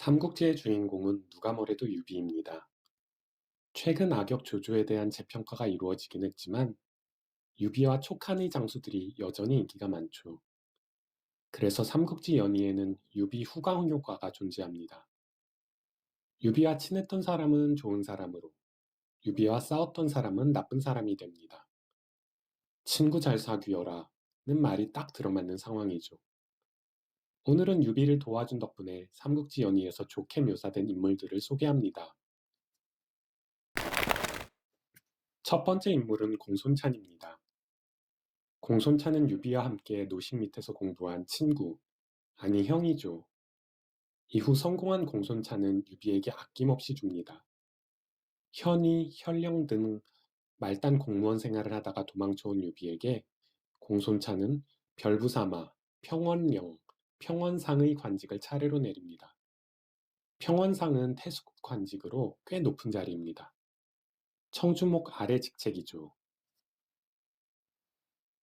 삼국지의 주인공은 누가 뭐래도 유비입니다. 최근 악역 조조에 대한 재평가가 이루어지긴 했지만 유비와 촉한의 장수들이 여전히 인기가 많죠. 그래서 삼국지 연의에는 유비 후광효과가 존재합니다. 유비와 친했던 사람은 좋은 사람으로, 유비와 싸웠던 사람은 나쁜 사람이 됩니다. 친구 잘 사귀어라는 말이 딱 들어맞는 상황이죠. 오늘은 유비를 도와준 덕분에 삼국지 연의에서 좋게 묘사된 인물들을 소개합니다. 첫 번째 인물은 공손찬입니다. 공손찬은 유비와 함께 노식 밑에서 공부한 친구, 아니 형이죠. 이후 성공한 공손찬은 유비에게 아낌없이 줍니다. 현이, 현령 등 말단 공무원 생활을 하다가 도망쳐온 유비에게 공손찬은 별부사마, 평원령, 평원상의 관직을 차례로 내립니다. 평원상은 태수국 관직으로 꽤 높은 자리입니다. 청주목 아래 직책이죠.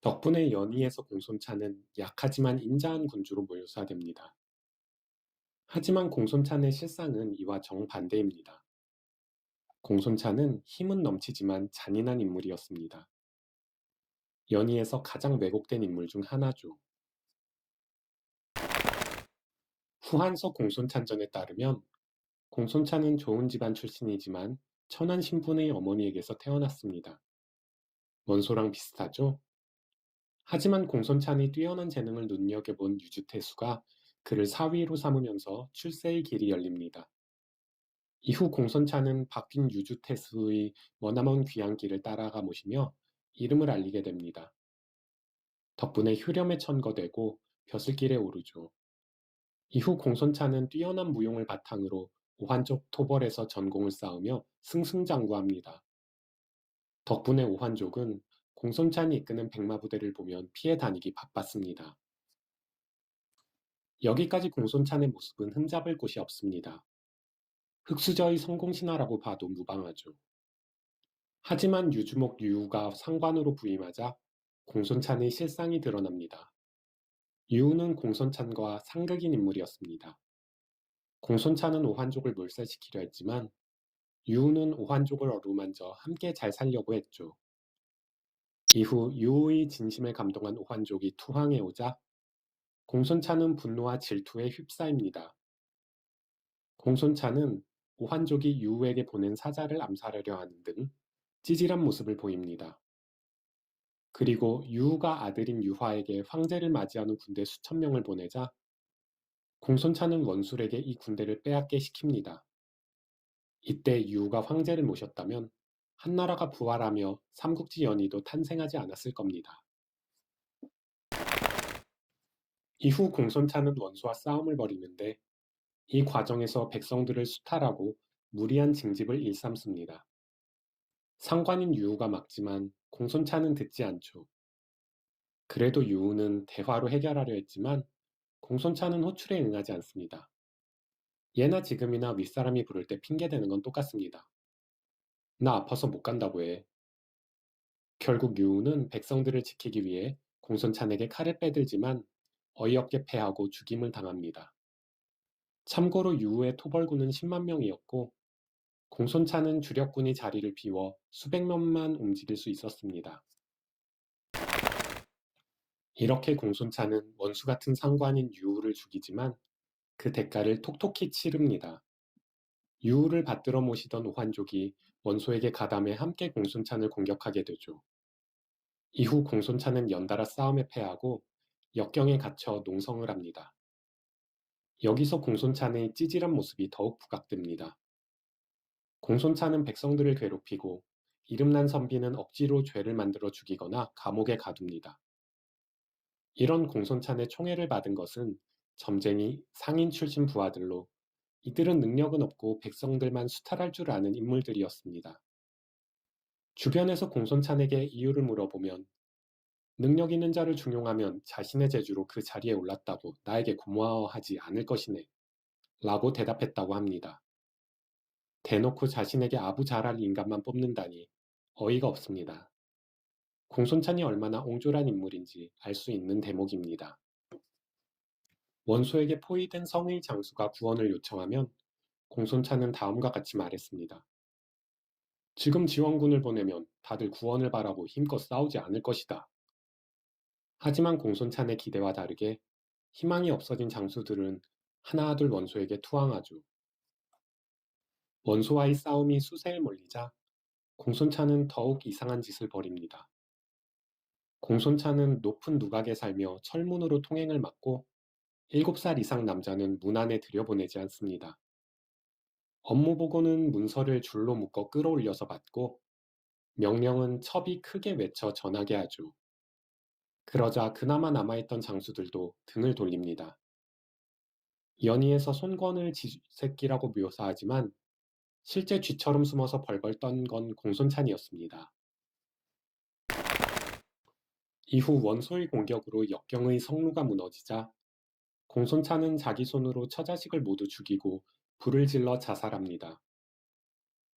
덕분에 연의에서 공손찬은 약하지만 인자한 군주로 묘사됩니다. 하지만 공손찬의 실상은 이와 정반대입니다. 공손찬은 힘은 넘치지만 잔인한 인물이었습니다. 연의에서 가장 왜곡된 인물 중 하나죠. 후한서 공손찬전에 따르면 공손찬은 좋은 집안 출신이지만 천한 신분의 어머니에게서 태어났습니다. 원소랑 비슷하죠? 하지만 공손찬이 뛰어난 재능을 눈여겨본 유주태수가 그를 사위로 삼으면서 출세의 길이 열립니다. 이후 공손찬은 바뀐 유주태수의 머나먼 귀향길을 따라가 모시며 이름을 알리게 됩니다. 덕분에 효렴에 천거되고 벼슬길에 오르죠. 이후 공손찬은 뛰어난 무용을 바탕으로 오한족 토벌에서 전공을 쌓으며 승승장구합니다. 덕분에 오한족은 공손찬이 이끄는 백마부대를 보면 피해 다니기 바빴습니다. 여기까지 공손찬의 모습은 흠잡을 곳이 없습니다. 흑수저의 성공신화라고 봐도 무방하죠. 하지만 유주목 유우가 상관으로 부임하자 공손찬의 실상이 드러납니다. 유우는 공손찬과 상극인 인물이었습니다. 공손찬은 오한족을 몰살시키려 했지만 유우는 오한족을 어루만져 함께 잘 살려고 했죠. 이후 유우의 진심에 감동한 오한족이 투항해 오자 공손찬은 분노와 질투에 휩싸입니다. 공손찬은 오한족이 유우에게 보낸 사자를 암살하려 하는 등 찌질한 모습을 보입니다. 그리고 유우가 아들인 유화에게 황제를 맞이하는 군대 수천 명을 보내자 공손찬은 원술에게 이 군대를 빼앗게 시킵니다. 이때 유우가 황제를 모셨다면 한나라가 부활하며 삼국지 연의도 탄생하지 않았을 겁니다. 이후 공손찬은 원수와 싸움을 벌이는데 이 과정에서 백성들을 수탈하고 무리한 징집을 일삼습니다. 상관인 유우가 막지만 공손찬은 듣지 않죠. 그래도 유우는 대화로 해결하려 했지만 공손찬은 호출에 응하지 않습니다. 예나 지금이나 윗사람이 부를 때 핑계대는 건 똑같습니다. 나 아파서 못 간다고 해. 결국 유우는 백성들을 지키기 위해 공손찬에게 칼을 빼들지만 어이없게 패하고 죽임을 당합니다. 참고로 유우의 토벌군은 10만 명이었고 공손찬은 주력군이 자리를 비워 수백 명만 움직일 수 있었습니다. 이렇게 공손찬은 원수 같은 상관인 유우를 죽이지만 그 대가를 톡톡히 치릅니다. 유우를 받들어 모시던 오한족이 원소에게 가담해 함께 공손찬을 공격하게 되죠. 이후 공손찬은 연달아 싸움에 패하고 역경에 갇혀 농성을 합니다. 여기서 공손찬의 찌질한 모습이 더욱 부각됩니다. 공손찬은 백성들을 괴롭히고 이름난 선비는 억지로 죄를 만들어 죽이거나 감옥에 가둡니다. 이런 공손찬의 총애를 받은 것은 점쟁이, 상인 출신 부하들로 이들은 능력은 없고 백성들만 수탈할 줄 아는 인물들이었습니다. 주변에서 공손찬에게 이유를 물어보면 능력 있는 자를 중용하면 자신의 재주로 그 자리에 올랐다고 나에게 고마워하지 않을 것이네 라고 대답했다고 합니다. 대놓고 자신에게 아부 잘할 인간만 뽑는다니 어이가 없습니다. 공손찬이 얼마나 옹졸한 인물인지 알 수 있는 대목입니다. 원소에게 포위된 성의 장수가 구원을 요청하면 공손찬은 다음과 같이 말했습니다. 지금 지원군을 보내면 다들 구원을 바라고 힘껏 싸우지 않을 것이다. 하지만 공손찬의 기대와 다르게 희망이 없어진 장수들은 하나둘 원소에게 투항하죠. 원소와의 싸움이 수세에 몰리자 공손찬은 더욱 이상한 짓을 벌입니다. 공손찬은 높은 누각에 살며 철문으로 통행을 막고 7살 이상 남자는 문 안에 들여보내지 않습니다. 업무 보고는 문서를 줄로 묶어 끌어올려서 받고 명령은 첩이 크게 외쳐 전하게 하죠. 그러자 그나마 남아있던 장수들도 등을 돌립니다. 연희에서 손권을 쥐새끼라고 묘사하지만 실제 쥐처럼 숨어서 벌벌 떤 건 공손찬이었습니다. 이후 원소의 공격으로 역경의 성루가 무너지자 공손찬은 자기 손으로 처자식을 모두 죽이고 불을 질러 자살합니다.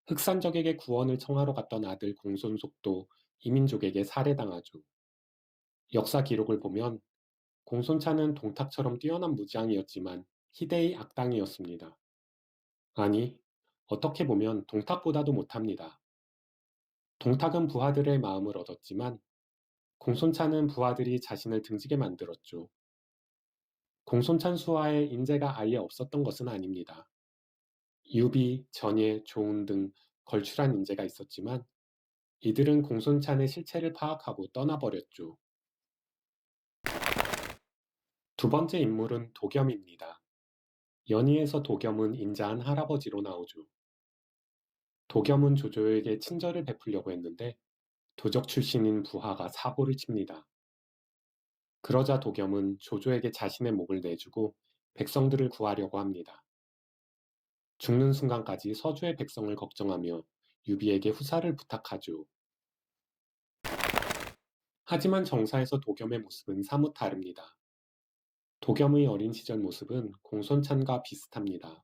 흑산적에게 구원을 청하러 갔던 아들 공손속도 이민족에게 살해당하죠. 역사 기록을 보면 공손찬은 동탁처럼 뛰어난 무장이었지만 희대의 악당이었습니다. 아니, 어떻게 보면 동탁보다도 못합니다. 동탁은 부하들의 마음을 얻었지만 공손찬은 부하들이 자신을 등지게 만들었죠. 공손찬 수하에 인재가 아예 없었던 것은 아닙니다. 유비, 전예, 조운 등 걸출한 인재가 있었지만 이들은 공손찬의 실체를 파악하고 떠나버렸죠. 두 번째 인물은 도겸입니다. 연희에서 도겸은 인자한 할아버지로 나오죠. 도겸은 조조에게 친절을 베풀려고 했는데 도적 출신인 부하가 사고를 칩니다. 그러자 도겸은 조조에게 자신의 목을 내주고 백성들을 구하려고 합니다. 죽는 순간까지 서주의 백성을 걱정하며 유비에게 후사를 부탁하죠. 하지만 정사에서 도겸의 모습은 사뭇 다릅니다. 도겸의 어린 시절 모습은 공손찬과 비슷합니다.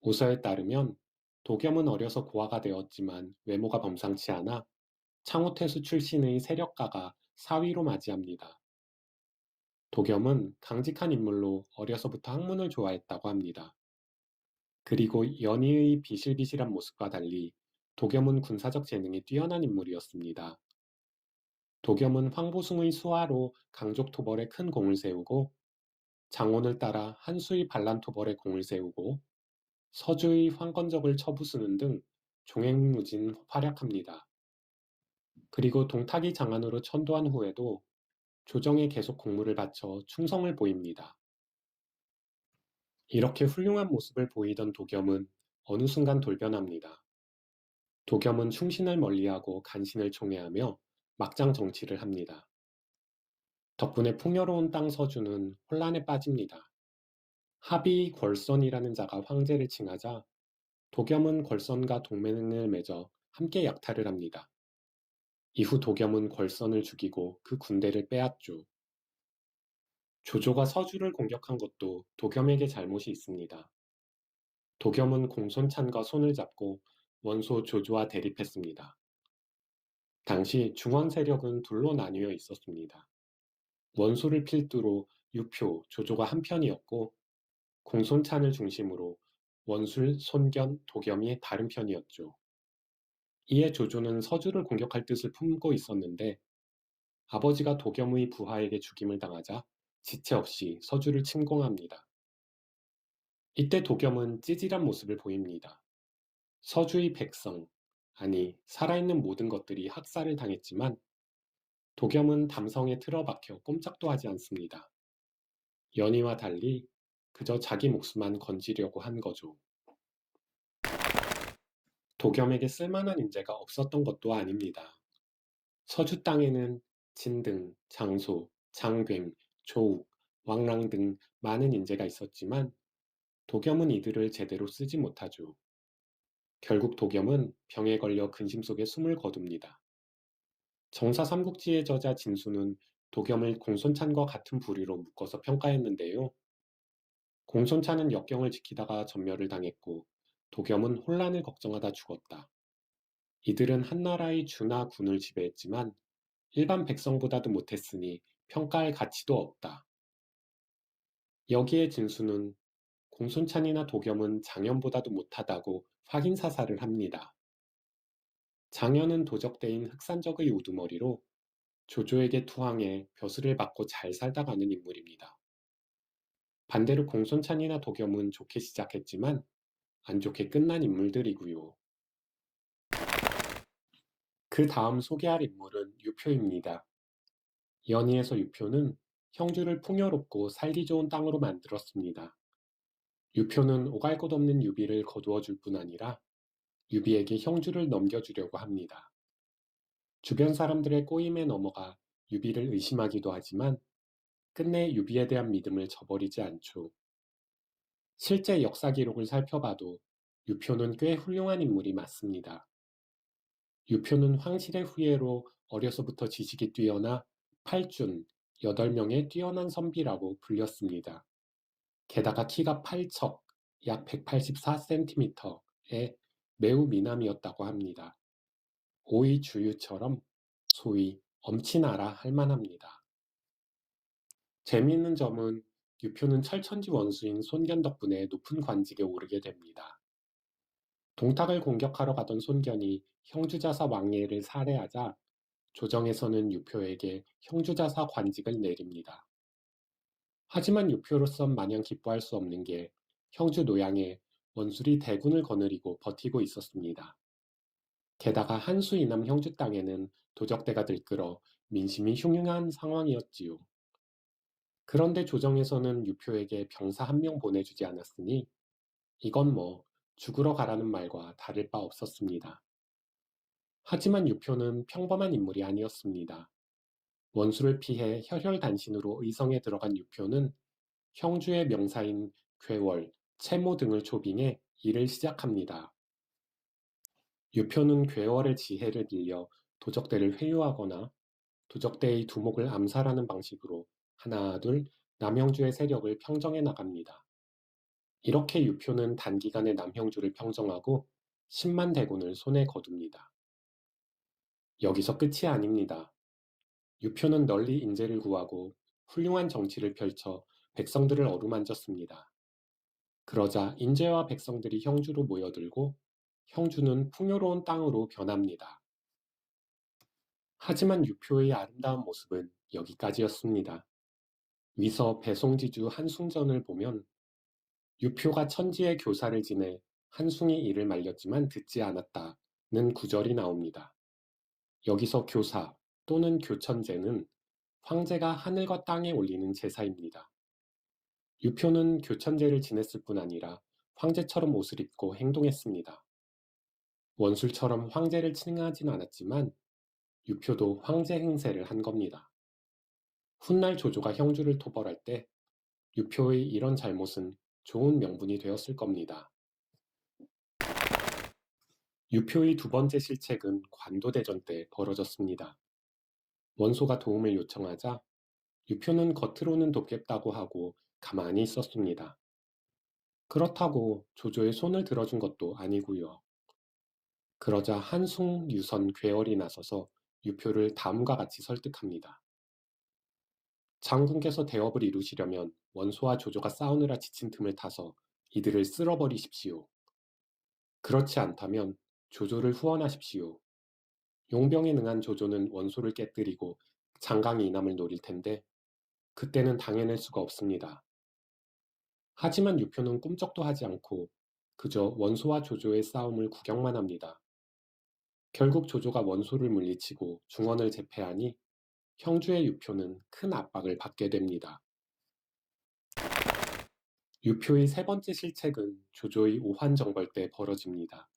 오서에 따르면 도겸은 어려서 고아가 되었지만 외모가 범상치 않아 창호태수 출신의 세력가가 사위로 맞이합니다. 도겸은 강직한 인물로 어려서부터 학문을 좋아했다고 합니다. 그리고 연희의 비실비실한 모습과 달리 도겸은 군사적 재능이 뛰어난 인물이었습니다. 도겸은 황보숭의 수하로 강족토벌에 큰 공을 세우고 장원을 따라 한수의 반란토벌에 공을 세우고 서주의 황건적을 처부수는 등 종횡무진 활약합니다. 그리고 동탁이 장안으로 천도한 후에도 조정에 계속 공물을 바쳐 충성을 보입니다. 이렇게 훌륭한 모습을 보이던 도겸은 어느 순간 돌변합니다. 도겸은 충신을 멀리하고 간신을 총애하며 막장 정치를 합니다. 덕분에 풍요로운 땅 서주는 혼란에 빠집니다. 합의 궐선이라는 자가 황제를 칭하자 도겸은 궐선과 동맹을 맺어 함께 약탈을 합니다. 이후 도겸은 궐선을 죽이고 그 군대를 빼앗죠. 조조가 서주를 공격한 것도 도겸에게 잘못이 있습니다. 도겸은 공손찬과 손을 잡고 원소 조조와 대립했습니다. 당시 중원 세력은 둘로 나뉘어 있었습니다. 원소를 필두로 유표, 조조가 한편이었고 공손찬을 중심으로 원술, 손견, 도겸이 다른 편이었죠. 이에 조조는 서주를 공격할 뜻을 품고 있었는데 아버지가 도겸의 부하에게 죽임을 당하자 지체 없이 서주를 침공합니다. 이때 도겸은 찌질한 모습을 보입니다. 서주의 백성, 아니 살아있는 모든 것들이 학살을 당했지만 도겸은 담성에 틀어박혀 꼼짝도 하지 않습니다. 연희와 달리 그저 자기 목숨만 건지려고 한 거죠. 도겸에게 쓸만한 인재가 없었던 것도 아닙니다. 서주 땅에는 진등, 장소, 장괭, 조욱, 왕랑 등 많은 인재가 있었지만 도겸은 이들을 제대로 쓰지 못하죠. 결국 도겸은 병에 걸려 근심 속에 숨을 거둡니다. 정사 삼국지의 저자 진수는 도겸을 공손찬과 같은 부류로 묶어서 평가했는데요. 공손찬은 역경을 지키다가 전멸을 당했고 도겸은 혼란을 걱정하다 죽었다. 이들은 한나라의 주나 군을 지배했지만 일반 백성보다도 못했으니 평가할 가치도 없다. 여기에 진수는 공순찬이나 도겸은 장현보다도 못하다고 확인 사살을 합니다. 장현은 도적대인 흑산적의 우두머리로 조조에게 투항해 벼슬을 받고 잘 살다 가는 인물입니다. 반대로 공손찬이나 도겸은 좋게 시작했지만 안 좋게 끝난 인물들이고요. 그 다음 소개할 인물은 유표입니다. 연희에서 유표는 형주를 풍요롭고 살기 좋은 땅으로 만들었습니다. 유표는 오갈 것 없는 유비를 거두어 줄 뿐 아니라 유비에게 형주를 넘겨주려고 합니다. 주변 사람들의 꼬임에 넘어가 유비를 의심하기도 하지만 끝내 유비에 대한 믿음을 저버리지 않죠. 실제 역사 기록을 살펴봐도 유표는 꽤 훌륭한 인물이 맞습니다. 유표는 황실의 후예로 어려서부터 지식이 뛰어나 팔준, 8명의 뛰어난 선비라고 불렸습니다. 게다가 키가 8척, 약 184cm에 매우 미남이었다고 합니다. 오이 주유처럼 소위 엄친아라 할 만합니다. 재미있는 점은 유표는 철천지 원수인 손견 덕분에 높은 관직에 오르게 됩니다. 동탁을 공격하러 가던 손견이 형주자사 왕예를 살해하자 조정에서는 유표에게 형주자사 관직을 내립니다. 하지만 유표로선 마냥 기뻐할 수 없는 게 형주 노양에 원술이 대군을 거느리고 버티고 있었습니다. 게다가 한수 이남 형주 땅에는 도적대가 들끓어 민심이 흉흉한 상황이었지요. 그런데 조정에서는 유표에게 병사 1명 보내주지 않았으니 이건 뭐 죽으러 가라는 말과 다를 바 없었습니다. 하지만 유표는 평범한 인물이 아니었습니다. 원수를 피해 혈혈단신으로 의성에 들어간 유표는 형주의 명사인 괴월, 채모 등을 초빙해 일을 시작합니다. 유표는 괴월의 지혜를 빌려 도적대를 회유하거나 도적대의 두목을 암살하는 방식으로 하나 둘 남형주의 세력을 평정해 나갑니다. 이렇게 유표는 단기간에 남형주를 평정하고 10만 대군을 손에 거둡니다. 여기서 끝이 아닙니다. 유표는 널리 인재를 구하고 훌륭한 정치를 펼쳐 백성들을 어루만졌습니다. 그러자 인재와 백성들이 형주로 모여들고 형주는 풍요로운 땅으로 변합니다. 하지만 유표의 아름다운 모습은 여기까지였습니다. 위서 배송지주 한숭전을 보면 유표가 천지의 교사를 지내 한숭이 이를 말렸지만 듣지 않았다는 구절이 나옵니다. 여기서 교사 또는 교천제는 황제가 하늘과 땅에 올리는 제사입니다. 유표는 교천제를 지냈을 뿐 아니라 황제처럼 옷을 입고 행동했습니다. 원술처럼 황제를 칭하진 않았지만 유표도 황제 행세를 한 겁니다. 훗날 조조가 형주를 토벌할 때 유표의 이런 잘못은 좋은 명분이 되었을 겁니다. 유표의 두 번째 실책은 관도대전 때 벌어졌습니다. 원소가 도움을 요청하자 유표는 겉으로는 돕겠다고 하고 가만히 있었습니다. 그렇다고 조조의 손을 들어준 것도 아니고요. 그러자 한숭, 유선, 괴월이 나서서 유표를 다음과 같이 설득합니다. 장군께서 대업을 이루시려면 원소와 조조가 싸우느라 지친 틈을 타서 이들을 쓸어버리십시오. 그렇지 않다면 조조를 후원하십시오. 용병에 능한 조조는 원소를 깨뜨리고 장강이 이남을 노릴 텐데 그때는 당해낼 수가 없습니다. 하지만 유표는 꿈쩍도 하지 않고 그저 원소와 조조의 싸움을 구경만 합니다. 결국 조조가 원소를 물리치고 중원을 제패하니 형주의 유표는 큰 압박을 받게 됩니다. 유표의 세 번째 실책은 조조의 오한정벌 때 벌어집니다.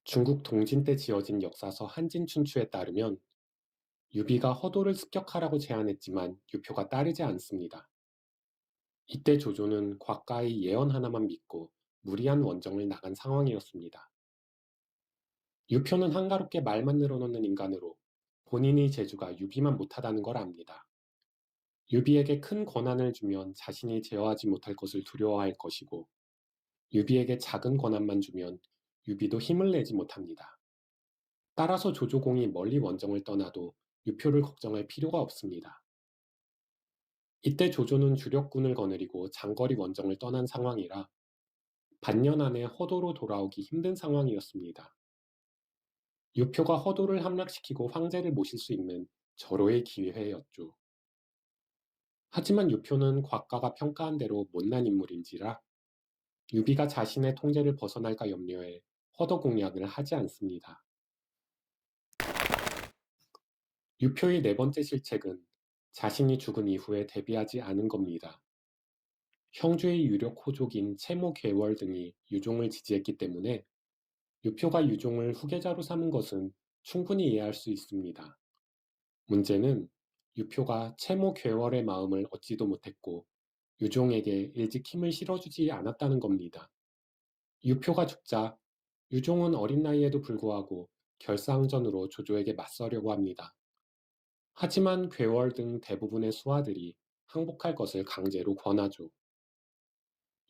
중국 동진 때 지어진 역사서 한진춘추에 따르면 유비가 허도를 습격하라고 제안했지만 유표가 따르지 않습니다. 이때 조조는 곽가의 예언 하나만 믿고 무리한 원정을 나간 상황이었습니다. 유표는 한가롭게 말만 늘어놓는 인간으로 본인의 재주가 유비만 못하다는 걸 압니다. 유비에게 큰 권한을 주면 자신이 제어하지 못할 것을 두려워할 것이고 유비에게 작은 권한만 주면 유비도 힘을 내지 못합니다. 따라서 조조공이 멀리 원정을 떠나도 유표를 걱정할 필요가 없습니다. 이때 조조는 주력군을 거느리고 장거리 원정을 떠난 상황이라 반년 안에 허도로 돌아오기 힘든 상황이었습니다. 유표가 허도를 함락시키고 황제를 모실 수 있는 절호의 기회였죠. 하지만 유표는 곽가가 평가한 대로 못난 인물인지라 유비가 자신의 통제를 벗어날까 염려해 허도 공략을 하지 않습니다. 유표의 네 번째 실책은 자신이 죽은 이후에 대비하지 않은 겁니다. 형주의 유력 호족인 채모 괴월 등이 유종을 지지했기 때문에 유표가 유종을 후계자로 삼은 것은 충분히 이해할 수 있습니다. 문제는 유표가 채모 괴월의 마음을 얻지도 못했고 유종에게 일찍 힘을 실어주지 않았다는 겁니다. 유표가 죽자 유종은 어린 나이에도 불구하고 결사항전으로 조조에게 맞서려고 합니다. 하지만 괴월 등 대부분의 수하들이 항복할 것을 강제로 권하죠.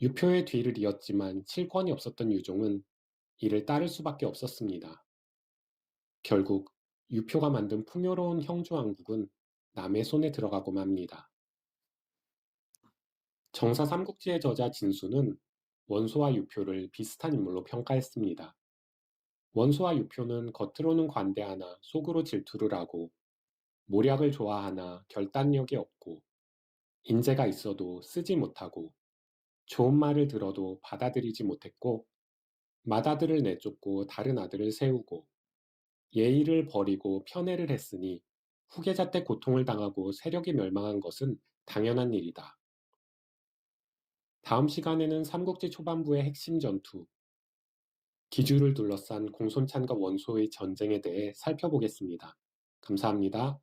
유표의 뒤를 이었지만 칠권이 없었던 유종은 이를 따를 수밖에 없었습니다. 결국 유표가 만든 풍요로운 형주왕국은 남의 손에 들어가고 맙니다. 정사 삼국지의 저자 진수는 원소와 유표를 비슷한 인물로 평가했습니다. 원소와 유표는 겉으로는 관대하나 속으로 질투를 하고 모략을 좋아하나 결단력이 없고 인재가 있어도 쓰지 못하고 좋은 말을 들어도 받아들이지 못했고 맏아들을 내쫓고 다른 아들을 세우고 예의를 버리고 편애를 했으니 후계자 때 고통을 당하고 세력이 멸망한 것은 당연한 일이다. 다음 시간에는 삼국지 초반부의 핵심 전투, 기주를 둘러싼 공손찬과 원소의 전쟁에 대해 살펴보겠습니다. 감사합니다.